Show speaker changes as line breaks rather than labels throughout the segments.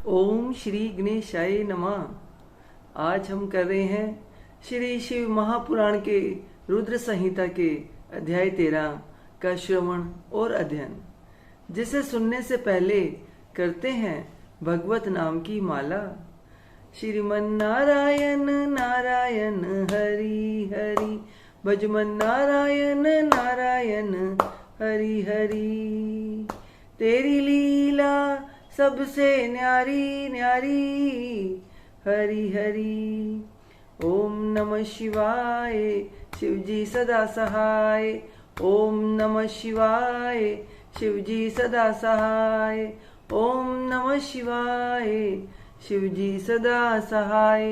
ओम श्री गणेशाय नमः। आज हम कर रहे हैं श्री शिव महापुराण के रुद्र संहिता के अध्याय 13 का श्रवण और अध्ययन, जिसे सुनने से पहले करते हैं भगवत नाम की माला। श्रीमन नारायण नारायण हरि हरि, भजमन नारायण नारायण हरि हरि। तेरी लीला सबसे न्यारी न्यारी, हरि हरि। ओम नमः शिवाय, शिवजी सदा सहाय। ओम नमः शिवाय, शिवजी सदा सहाय। ओम नमः शिवाय, शिवजी सदा सहाय।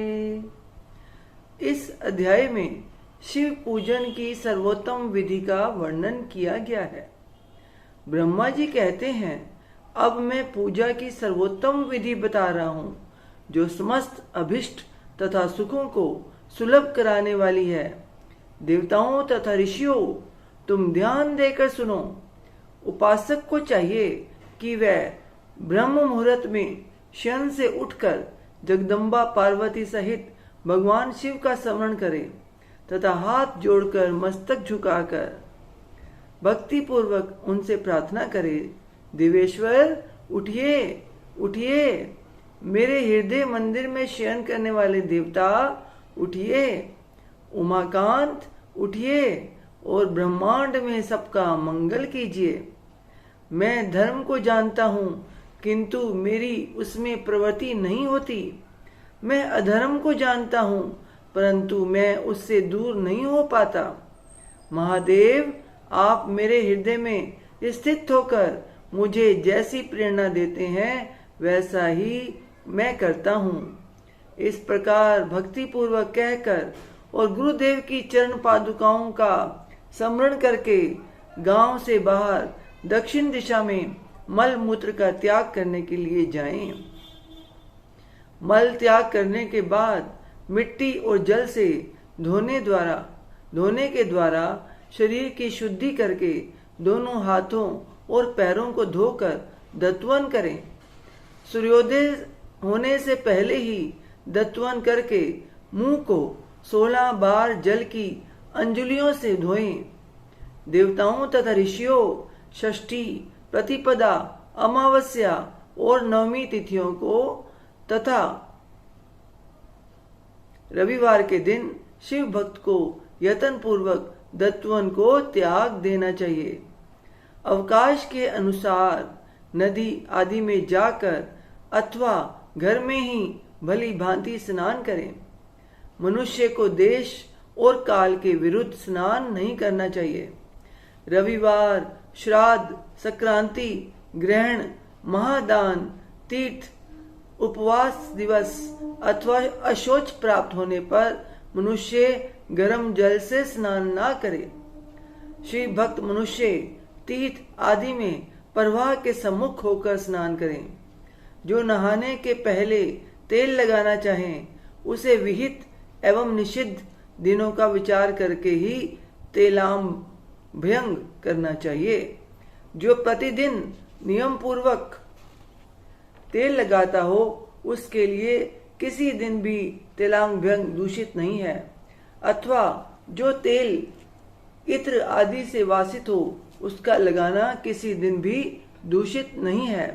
इस अध्याय में शिव पूजन की सर्वोत्तम विधि का वर्णन किया गया है। ब्रह्मा जी कहते हैं, अब मैं पूजा की सर्वोत्तम विधि बता रहा हूँ, जो समस्त अभिष्ट तथा सुखों को सुलभ कराने वाली है। देवताओं तथा ऋषियों, तुम ध्यान देकर सुनो। उपासक को चाहिए कि वह ब्रह्म मुहूर्त में शयन से उठकर जगदम्बा पार्वती सहित भगवान शिव का स्मरण करे तथा हाथ जोड़कर मस्तक झुकाकर भक्ति पूर्वक उनसे प्रार्थना करे, देवेश्वर उठिए उठिए, मेरे हृदय मंदिर में शयन करने वाले देवता उठिए। उमाकांत उठिए और ब्रह्मांड में सबका मंगल कीजिए। मैं धर्म को जानता हूँ, किंतु मेरी उसमें प्रवृत्ति नहीं होती। मैं अधर्म को जानता हूँ, परंतु मैं उससे दूर नहीं हो पाता। महादेव, आप मेरे हृदय में स्थित होकर मुझे जैसी प्रेरणा देते हैं, वैसा ही मैं करता हूँ। इस प्रकार भक्ति पूर्वक कहकर और गुरुदेव की चरण पादुकाओं का स्मरण करके गांव से बाहर दक्षिण दिशा में मल मूत्र का त्याग करने के लिए जाएं। मल त्याग करने के बाद मिट्टी और जल से धोने के द्वारा शरीर की शुद्धि करके दोनों हाथों और पैरों को धोकर दत्वन करें। सूर्योदय होने से पहले ही दत्वन करके मुंह को 16 बार जल की अंजुलियों से धोएं। देवताओं तथा ऋषियों षष्ठी, प्रतिपदा, अमावस्या और नवमी तिथियों को तथा रविवार के दिन शिव भक्त को यत्न पूर्वक दत्वन को त्याग देना चाहिए। अवकाश के अनुसार नदी आदि में जाकर अथवा घर में ही भली भांति स्नान करें। मनुष्य को देश और काल के विरुद्ध स्नान नहीं करना चाहिए। रविवार, श्राद्ध, संक्रांति, ग्रहण, महादान, तीर्थ, उपवास दिवस अथवा अशौच प्राप्त होने पर मनुष्य गर्म जल से स्नान ना करे। शिव भक्त मनुष्य तीर्थ आदि में प्रवाह के सम्मुख होकर स्नान करें। जो नहाने के पहले तेल लगाना चाहें, उसे विहित एवं निषिद्ध दिनों का विचार करके ही तेलाभ्यंग करना चाहिए। जो प्रतिदिन नियम पूर्वक तेल लगाता हो, उसके लिए किसी दिन भी तेलाभ्यंग दूषित नहीं है। अथवा जो तेल इत्र आदि से वासित हो, उसका लगाना किसी दिन भी दूषित नहीं है।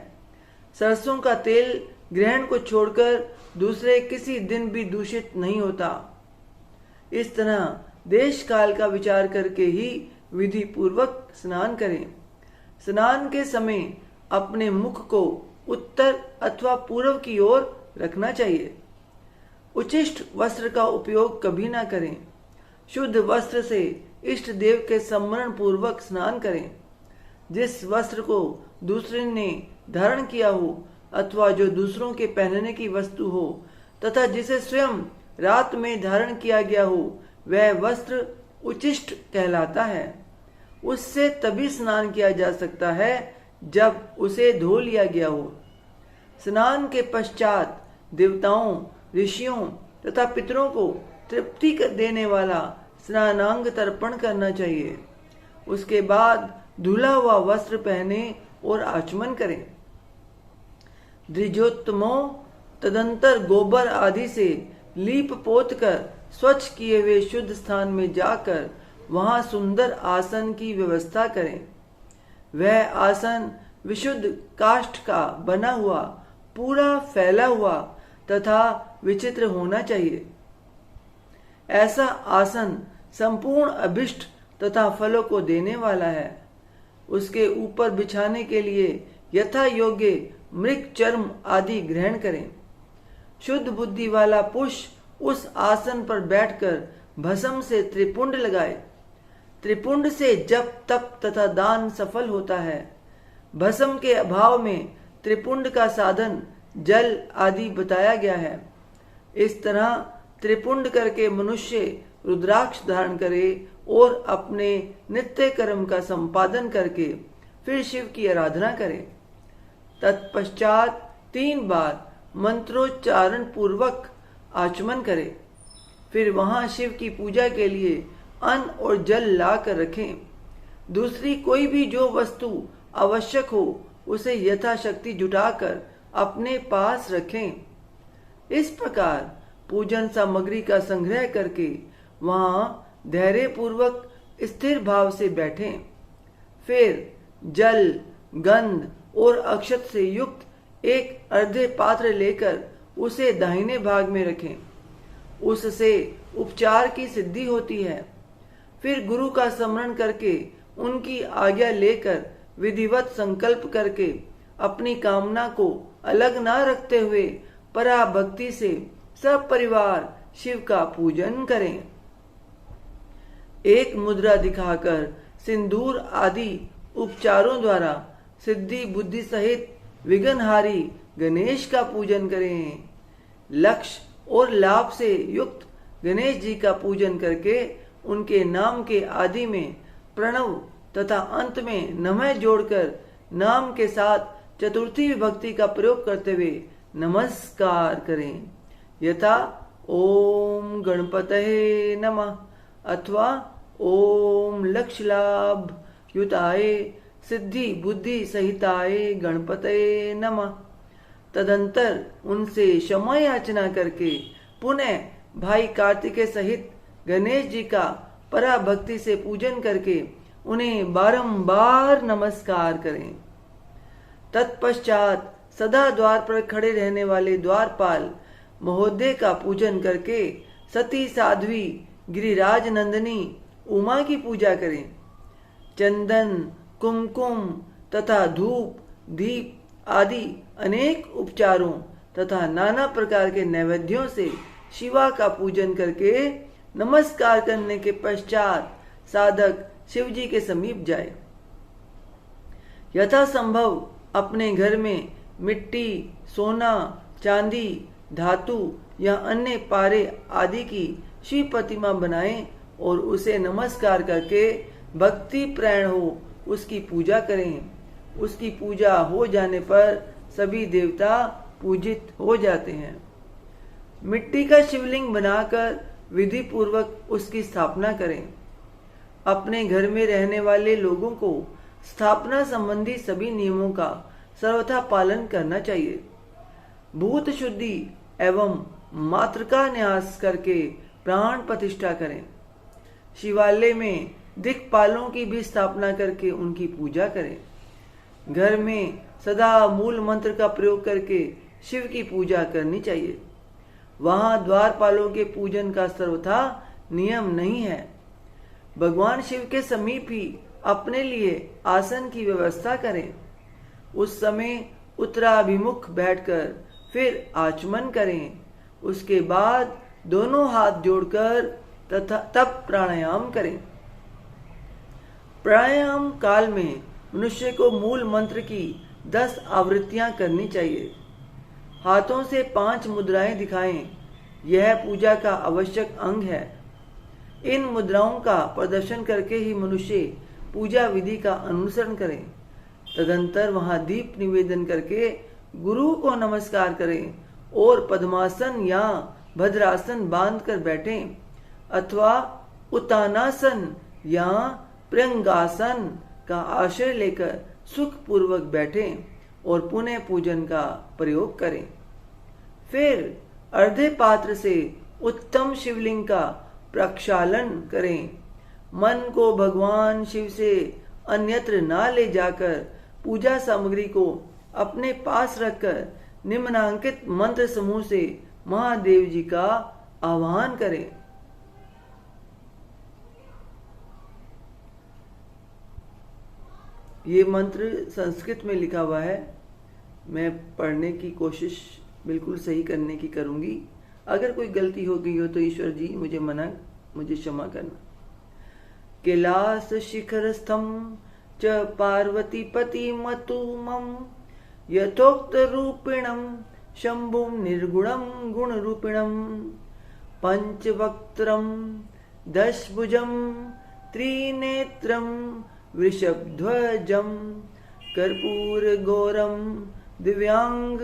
सरसों का तेल ग्रहण को छोड़कर दूसरे किसी दिन भी दूषित नहीं होता। इस तरह देश काल का विचार करके ही विधि पूर्वक स्नान करें। स्नान के समय अपने मुख को उत्तर अथवा पूर्व की ओर रखना चाहिए। उचिष्ट वस्त्र का उपयोग कभी ना करें। शुद्ध वस्त्र से इष्ट देव के स्मरण पूर्वक स्नान करें। जिस वस्त्र को दूसरे ने धारण किया हो अथवा जो दूसरों के पहनने की वस्तु हो तथा जिसे स्वयं रात में धारण किया गया हो, वह वस्त्र उचिष्ट कहलाता है। उससे तभी स्नान किया जा सकता है जब उसे धो लिया गया हो। स्नान के पश्चात देवताओं, ऋषियों तथा पितरों को तृप्ति देने वाला स्नानांग तर्पण करना चाहिए। उसके बाद धुला हुआ वस्त्र पहने और आचमन करें। द्विजोत्तमो तदंतर गोबर आदि से लीप पोत कर स्वच्छ किए हुए शुद्ध स्थान में जाकर वहां सुंदर आसन की व्यवस्था करें। वह आसन विशुद्ध काष्ठ का बना हुआ, पूरा फैला हुआ तथा विचित्र होना चाहिए। ऐसा आसन संपूर्ण अभिष्ट तथा फलों को देने वाला है। उसके ऊपर बिछाने के लिए यथा योग्य मृग चर्म आदि ग्रहण करें। शुद्ध बुद्धि वाला पुरुष उस आसन पर बैठकर भस्म से त्रिपुंड लगाए। त्रिपुंड से जप तप तथा दान सफल होता है। भस्म के अभाव में त्रिपुंड का साधन जल आदि बताया गया है। इस तरह त्रिपुंड करके मनुष्य रुद्राक्ष धारण करे और अपने नित्य कर्म का संपादन करके फिर शिव की आराधना करे। तत्पश्चात 3 बार मंत्रोच्चारण पूर्वक आचमन करे। फिर वहां शिव की पूजा के लिए अन्न और जल ला कर रखें। दूसरी कोई भी जो वस्तु आवश्यक हो उसे यथाशक्ति जुटाकर अपने पास रखें। इस प्रकार पूजन सामग्री का संग्रह करके वहां धैर्य पूर्वक स्थिर भाव से बैठें। फिर जल, गंध और अक्षत से युक्त एक अर्धे पात्र लेकर उसे दाहिने भाग में रखें। उससे उपचार की सिद्धि होती है। फिर गुरु का स्मरण करके उनकी आज्ञा लेकर विधिवत संकल्प करके अपनी कामना को अलग न रखते हुए पराभक्ति से सब परिवार शिव का पूजन करें। एक मुद्रा दिखाकर सिंदूर आदि उपचारों द्वारा सिद्धि बुद्धि सहित विघ्नहारी गणेश का पूजन करें। लक्ष्य और लाभ से युक्त गणेश जी का पूजन करके उनके नाम के आदि में प्रणव तथा अंत में नमः जोड़कर नाम के साथ चतुर्थी विभक्ति का प्रयोग करते हुए नमस्कार करें। यथा ओम गणपतये नमः अथवा ओम लक्ष्य लाभ युताय सिद्धि बुद्धि सहिताय गणपतये नमः। तदंतर उनसे क्षमा याचना करके पुनः भाई कार्तिकेय सहित गणेश जी का पराभक्ति से पूजन करके उन्हें बारंबार नमस्कार करें। तत्पश्चात सदा द्वार पर खड़े रहने वाले द्वारपाल महोदय का पूजन करके सती साध्वी गिरिराज नंदिनी उमा की पूजा करें। चंदन, कुमकुम तथा धूप, दीप आदि अनेक उपचारों तथा नाना प्रकार के नैवेद्यों से शिवा का पूजन करके नमस्कार करने के पश्चात साधक शिव जी के समीप जाए। यथा संभव अपने घर में मिट्टी, सोना, चांदी, धातु या अन्य पारे आदि की शिव प्रतिमा बनाएं और उसे नमस्कार करके भक्ति प्राण हो उसकी पूजा करें। उसकी पूजा हो जाने पर सभी देवता पूजित हो जाते हैं। मिट्टी का शिवलिंग बनाकर विधि पूर्वक उसकी स्थापना करें। अपने घर में रहने वाले लोगों को स्थापना संबंधी सभी नियमों का सर्वथा पालन करना चाहिए। भूत शुद्धि एवं मातृका न्यास करके प्राण प्रतिष्ठा करें। शिवालय में दिक्पालों की भी स्थापना करके उनकी पूजा करें। घर में सदा मूल मंत्र का प्रयोग करके शिव की पूजा करनी चाहिए। वहां द्वारपालों के पूजन का सर्वथा नियम नहीं है। भगवान शिव के समीप ही अपने लिए आसन की व्यवस्था करें। उस समय उत्तराभिमुख बैठकर फिर आचमन करें। उसके बाद दोनों हाथ जोड़कर तथा तब प्राणायाम करें। प्राणायाम काल में मनुष्य को मूल मंत्र की 10 आवृत्तियां करनी चाहिए। हाथों से 5 मुद्राएं दिखाएं। यह पूजा का आवश्यक अंग है। इन मुद्राओं का प्रदर्शन करके ही मनुष्य पूजा विधि का अनुसरण करें। तदंतर वहां दीप निवेदन करके गुरु को नमस्कार करें और पद्मासन या भद्रासन बांधकर बैठें अथवा उत्तानासन या प्रंगासन का आश्रय लेकर सुख पूर्वक बैठें और पुनः पूजन का प्रयोग करें। फिर अर्धे पात्र से उत्तम शिवलिंग का प्रक्षालन करें। मन को भगवान शिव से अन्यत्र ना ले जाकर पूजा सामग्री को अपने पास रखकर निम्नांकित मंत्र समूह से महादेव जी का आह्वान करें। ये मंत्र संस्कृत में लिखा हुआ है, मैं पढ़ने की कोशिश बिल्कुल सही करने की करूंगी। अगर कोई गलती हो गई हो तो ईश्वर जी मुझे क्षमा करना। कैलास शिखरस्थम च पार्वतीपति मतुमं यथोक्त रूपिणम शंभुम निर्गुणम गुण रूपिणम पंचवक्त्रम दशभुजम त्रिनेत्रम वृषभध्वजम कर्पूर गौरम दिव्यांग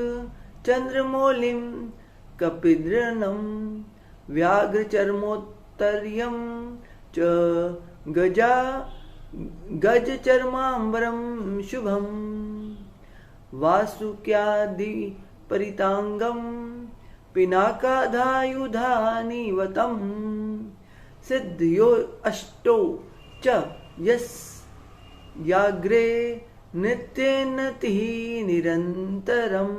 चंद्रमौलिम कपिद्रनम व्याघ्रचर्मोत्तर्यम च गजचर्मांबरम शुभम वासुक्यादि परितांगम पिनाकाधायुधानिवतम सिद्धयो अष्टौ च यस याग्रे नित्येनति निरंतरम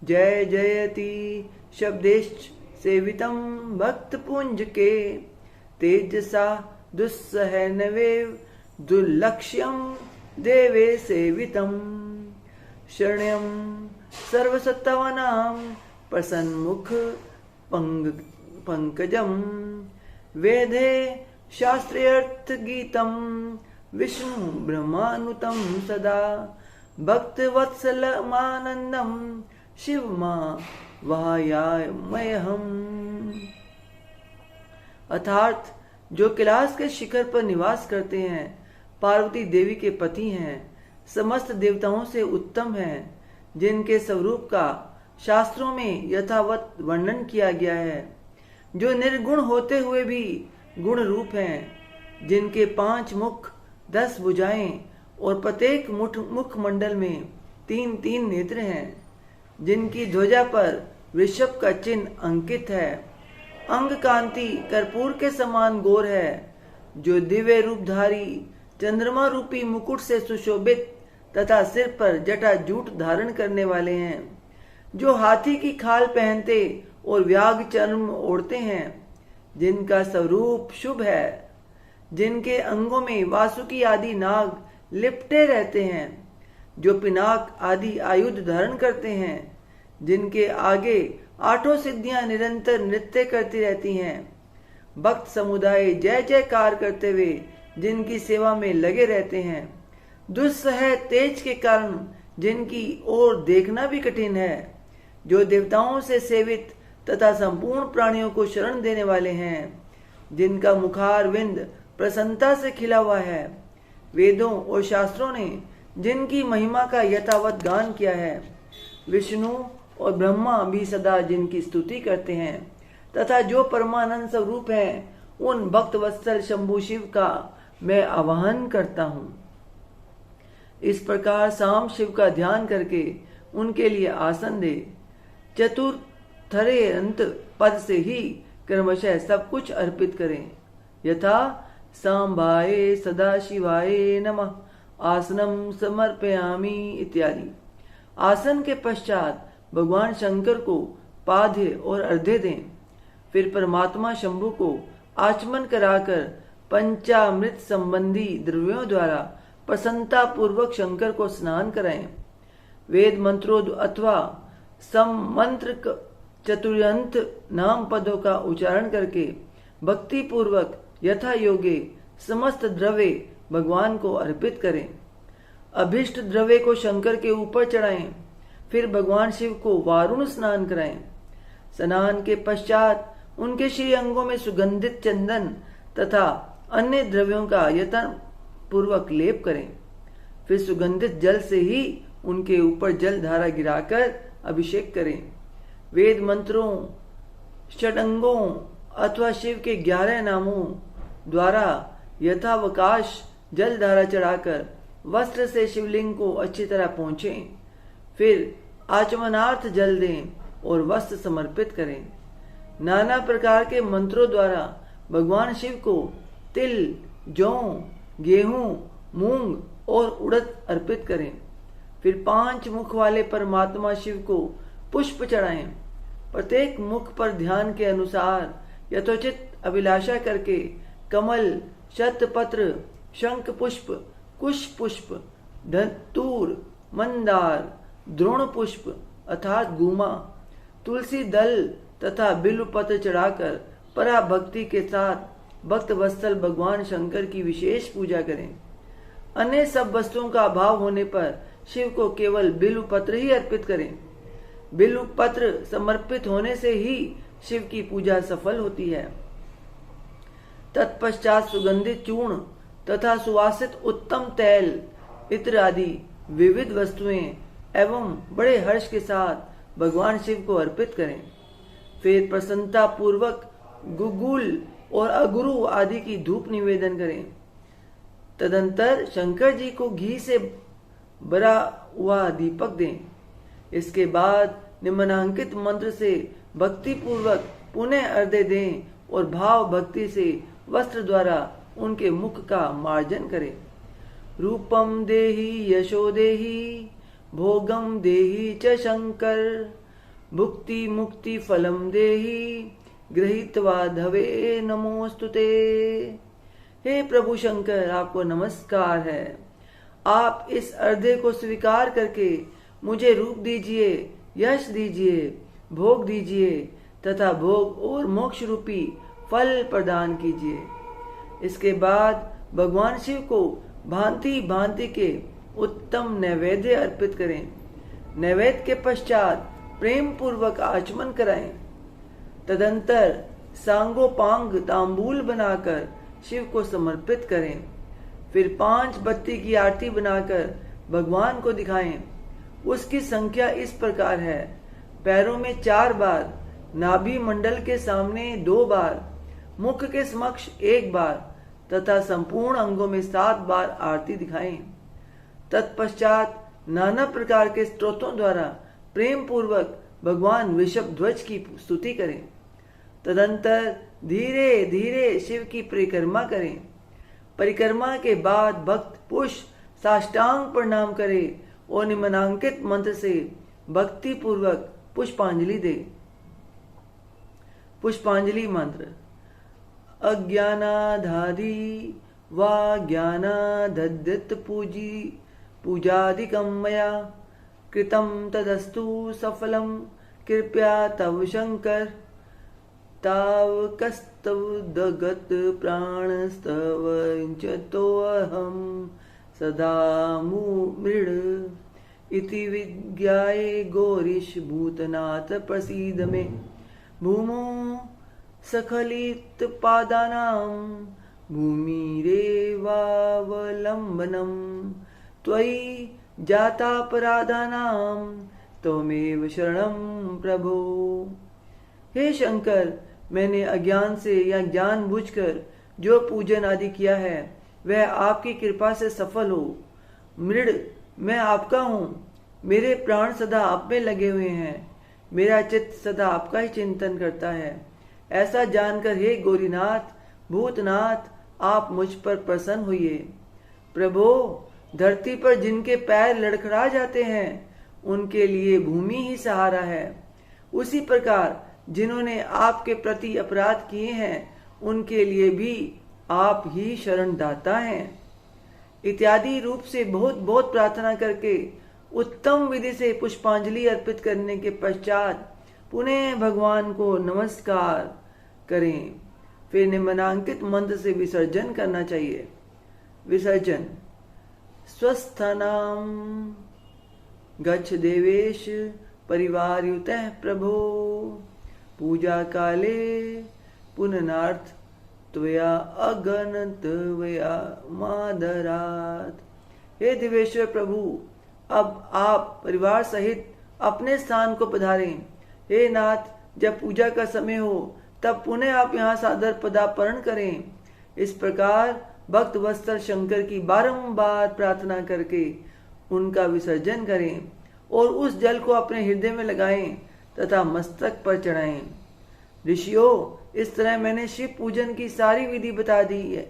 जय जयति शब्देश्च सेवितं भक्तपुंज के तेजसा दुस्सहनवेव दुर्लक्ष्यम देवे सेवितं शरण्यं सर्वसत्तावनां प्रसन्मुख पंकजम वेदे शास्त्रेऽर्थ गीतम विष्णु ब्रह्मानुतम सदा भक्तवत्सलमानंदम शिवमा वायामयहम। अर्थात जो कैलाश के शिखर पर निवास करते हैं, पार्वती देवी के पति हैं, समस्त देवताओं से उत्तम हैं, जिनके स्वरूप का शास्त्रों में यथावत वर्णन किया गया है, जो निर्गुण होते हुए भी गुण रूप हैं, जिनके 5 मुख 10 भुजाएं और प्रत्येक मुख मंडल में 3-3 नेत्र हैं, जिनकी ध्वजा पर वृषभ का चिन्ह अंकित है, अंग कांति कर्पूर के समान गोर है, जो दिव्य रूपधारी चंद्रमा रूपी मुकुट से सुशोभित तथा सिर पर जटा जूट धारण करने वाले हैं, जो हाथी की खाल पहनते और व्याघ्र चर्म ओढ़ते हैं, जिनका स्वरूप शुभ है, जिनके अंगों में वासुकी आदि नाग लिपटे रहते हैं, जो पिनाक आदि आयुध धारण करते हैं, जिनके आगे 8 सिद्धियां निरंतर नृत्य करती रहती हैं, भक्त समुदाय जय जयकार करते हुए जिनकी सेवा में लगे रहते हैं, दुस्सह तेज के कारण जिनकी ओर देखना भी कठिन है, जो देवताओं से सेवित तथा संपूर्ण प्राणियों को शरण देने वाले हैं, जिनका मुखारविंद प्रसन्नता से खिला हुआ है, वेदों और शास्त्रों ने जिनकी महिमा का यथावत गान किया है, विष्णु और ब्रह्मा भी सदा जिनकी स्तुति करते हैं, तथा जो परमानंद स्वरूप हैं, उन भक्त वत्सल शंभु शिव का मैं आवाहन करता हूँ। इस प्रकार शाम शिव का ध्यान करके उनके लिए आसन दे। चतुर्थरे अंत पद से ही क्रमशः सब कुछ अर्पित करें, यथा सांबाए सदाशिवाय नमः आसनम समर्पयामि इत्यादि। आसन के पश्चात भगवान शंकर को पाद्य और अर्घ्य दें। फिर परमात्मा शंभु को आचमन कराकर पंचामृत संबंधी द्रव्यों द्वारा प्रसन्नता पूर्वक शंकर को स्नान कराएं। वेद मंत्रों अथवा सममंत्र चतुर्यंत नाम पदों का उच्चारण करके भक्ति पूर्वक यथा योगे समस्त द्रव्य भगवान को अर्पित करें। अभिष्ट द्रव्य को शंकर के ऊपर चढ़ाएं। फिर भगवान शिव को वारुण स्नान कराएं। स्नान के पश्चात उनके श्री अंगों में सुगंधित चंदन तथा अन्य द्रव्यों का यत्न पूर्वक लेप करें। फिर सुगंधित जल से ही उनके ऊपर जल धारा गिराकर अभिषेक करें। वेद मंत्रों, षडंगों अथवा शिव के 11 नामों द्वारा यथावकाश जल धारा चढ़ाकर वस्त्र से शिवलिंग को अच्छी तरह पोंछें। फिर आचमनार्थ जल दें और वस्त्र समर्पित करें। नाना प्रकार के मंत्रों द्वारा भगवान शिव को तिल, जौ, गेहूं, मूंग और उड़द अर्पित करें। फिर 5 मुख वाले परमात्मा शिव को पुष्प चढ़ाएं। प्रत्येक मुख पर ध्यान के अनुसार यथोचित अभिलाषा करके कमल, शतपत्र, शंख पुष्प, कुश पुष्प, धतूर, मंदार, द्रोण पुष्प अर्थात गुमा, तुलसी दल तथा बिल्व पत्र चढ़ाकर परा भक्ति के साथ भक्त वत्सल भगवान शंकर की विशेष पूजा करें। अन्य सब वस्तुओं का अभाव होने पर शिव को केवल बिल्व पत्र ही अर्पित करें। बिल्व पत्र समर्पित होने से ही शिव की पूजा सफल होती है। तत्पश्चात सुगंधित चूर्ण तथा सुवासित उत्तम तैल, इत्र आदि विविध वस्तुएं एवं बड़े हर्ष के साथ भगवान शिव को अर्पित करें। फिर प्रसन्नता पूर्वक गुगुल और अगुरु आदि की धूप निवेदन करें। तदंतर शंकर जी को घी से भरा हुआ दीपक दें। इसके बाद निम्नांकित मंत्र से भक्ति पूर्वक पुनः अर्घ्य दें और भाव भक्ति से वस्त्र द्वारा उनके मुख का मार्जन करें। रूपम देहि यशो देहि भोगम देहि च शंकर भुक्ति मुक्ति फलम देहि गृहीत्वा धवे नमोस्तुते। हे प्रभु शंकर, आपको नमस्कार है। आप इस अर्घ्य को स्वीकार करके मुझे रूप दीजिए, यश दीजिए, भोग दीजिए तथा भोग और मोक्ष रूपी फल प्रदान कीजिए। इसके बाद भगवान शिव को भांति भांति के उत्तम नैवेद्य अर्पित करें। नैवेद्य के पश्चात प्रेम पूर्वक आचमन कराएं। तदंतर सांगोपांग तांबूल बनाकर शिव को समर्पित करें। फिर 5 बत्ती की आरती बनाकर भगवान को दिखाएं। उसकी संख्या इस प्रकार है: पैरों में 4 बार, नाभि मंडल के सामने 2 बार, मुख के समक्ष 1 बार तथा संपूर्ण अंगों में 7 बार आरती दिखाएं। तत्पश्चात नाना प्रकार के स्तोत्रों द्वारा प्रेम पूर्वक भगवान वृषभ ध्वज की स्तुति करें। तदंतर धीरे धीरे शिव की परिक्रमा करें। परिक्रमा के बाद भक्त पुष्प साष्टांग प्रणाम करे और निम्नांकित मंत्र से भक्ति पूर्वक पुष्पांजलि दे। पुष्पांजलि मंत्र: अज्ञानाधादि वा ज्ञानादद्यत पूजादिकं मया कृतं तदस्तु सफलं कृपया तव शंकर ताव कस्तव दगत प्राणस्तव इंचतोऽहं सदा मृड इति विज्ञाये गौरीश भूतनाथ प्रसीद मे भूमो सखलित पादानां भूमिरेवावलंबनम त्वयि जातापराधानां त्वमेव शरणं प्रभो। हे शंकर, मैंने अज्ञान से या जानबूझकर जो पूजन आदि किया है वह आपकी कृपा से सफल हो। मृड, मैं आपका हूँ। मेरे प्राण सदा आप में लगे हुए हैं। मेरा चित्त सदा आपका ही चिंतन करता है। ऐसा जानकर हे गौरीनाथ, भूतनाथ, आप मुझ पर प्रसन्न होइए। प्रभो, धरती पर जिनके पैर लड़खड़ा जाते हैं उनके लिए भूमि ही सहारा है। उसी प्रकार जिन्होंने आपके प्रति अपराध किए हैं उनके लिए भी आप ही शरण दाता हैं। इत्यादि रूप से बहुत बहुत प्रार्थना करके उत्तम विधि से पुष्पांजलि अर्पित करने के पश्चात पुनः भगवान को नमस्कार करें। फिर निम्नांकित मंत्र से विसर्जन करना चाहिए। विसर्जन: स्वस्थानां गच्छ देवेश परिवारयुतः प्रभो पूजा काले पुननार्थ त्वया अगणतवया मादरात। हे दिवेश्वर प्रभु, अब आप परिवार सहित अपने स्थान को पधारें। हे नाथ, जब पूजा का समय हो तब पुनः आप यहाँ सादर पदार्पण करें। इस प्रकार भक्त वत्सल शंकर की बारंबार प्रार्थना करके उनका विसर्जन करें और उस जल को अपने हृदय में लगाएं तथा मस्तक पर चढ़ाएं। ऋषियों, इस तरह मैंने शिव पूजन की सारी विधि बता दी है,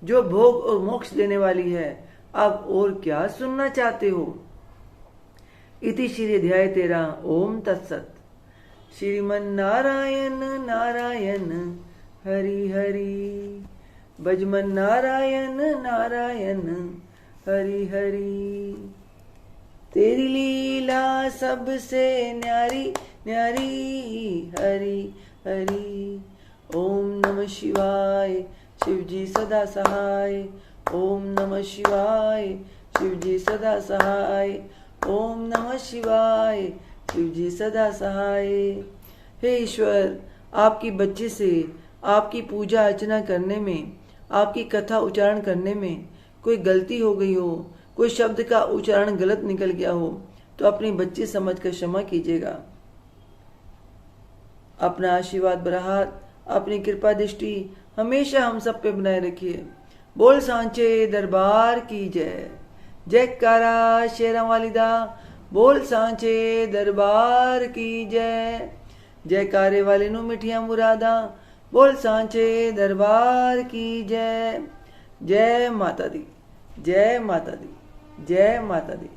जो भोग और मोक्ष देने वाली है। अब और क्या सुनना चाहते हो? इति श्री अध्याय 13। ओम तत्सत। श्रीमन नारायण नारायण हरि हरि, भजमन नारायण नारायण हरि हरि। तेरी लीला सबसे न्यारी न्यारी हरि हरि। ओम नमः शिवाय, शिवजी सदा सहाय। ओम नमः शिवाय, शिवजी सदा सहाय। ओम नमः शिवाय, शिवजी सदा सहाय। हे ईश्वर, आपकी बच्चे से आपकी पूजा अर्चना करने में, आपकी कथा उच्चारण करने में कोई गलती हो गई हो, कोई शब्द का उच्चारण गलत निकल गया हो, तो अपनी बच्ची समझ कर क्षमा कीजिएगा। अपना आशीर्वाद भरा हाथ, अपनी कृपा दृष्टि हमेशा हम सब पे बनाए रखिए। बोल सांचे दरबार की जय। जयकारा शेरां वाली दा। बोल सांचे दरबार की जय। जयकारे वाले नू मिठियां मुरादा। बोल सांचे दरबार की जय। जय माता दी, जय माता दी, जय माता दी।